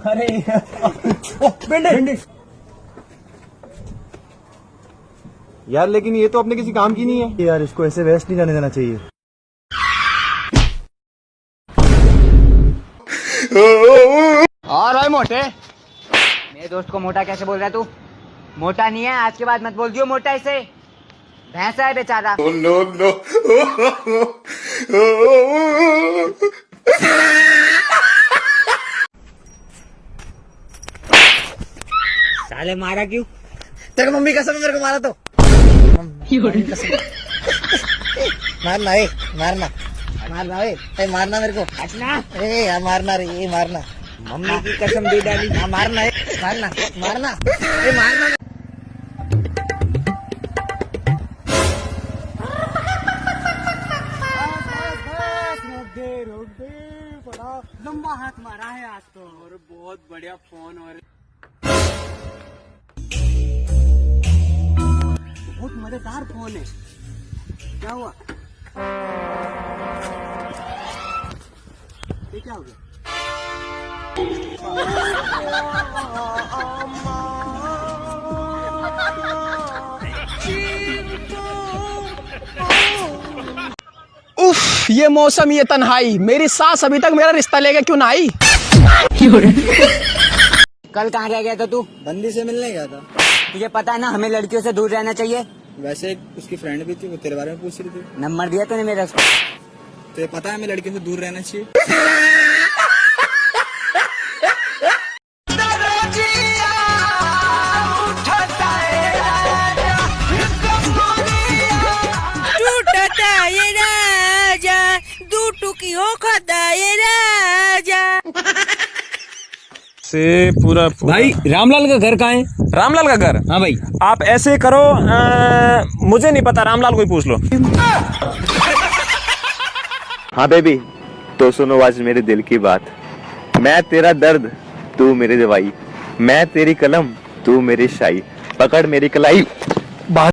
अरे भिंडी यार लेकिन ये तो अपने किसी काम की नहीं है यार, इसको ऐसे वेस्ट नहीं जाने देना चाहिए। और भाई मोटे, मेरे दोस्त को मोटा कैसे बोल रहा है तू? मोटा नहीं है, आज के बाद मत बोल दियो मोटा इसे। भैंसा है बेचारा। साले मारा क्यों? तेरे को मम्मी कसम मेरे को मारा तो मारना मारना मारना मेरे को। हटना। यार मारना रे, ये मारना। मम्मी की कसम दे डाली। मारना मारना मारना मारना। बड़ा लंबा हाथ मारा है आज तो, और बहुत बढ़िया फोन, और बहुत मजेदार फोन है। क्या हुआ? ये क्या हो गया? उफ, ये मौसम, ये तन्हाई, मेरी सास अभी तक मेरा रिश्ता लेके क्यों ना आई? कल कहाँ रह गया था तू? बंदी से मिलने गया था। तुझे पता है ना हमें लड़कियों से दूर रहना चाहिए। वैसे उसकी फ्रेंड भी थी, वो तेरे बारे में पूछ रही थी। नंबर दिया तूने मेरा? तुझे पता है हमें लड़कियों से दूर रहना चाहिए। से पूरा भाई रामलाल का घर कहाँ है? रामलाल का घर? हाँ भाई। आप ऐसे करो, मुझे नहीं पता, रामलाल को ही पूछ लो। हाँ बेबी, तो सुनो आज मेरे दिल की बात। मैं तेरा दर्द, तू मेरी दवाई। मैं तेरी कलम, तू मेरी शाई। पकड़ मेरी कलाई।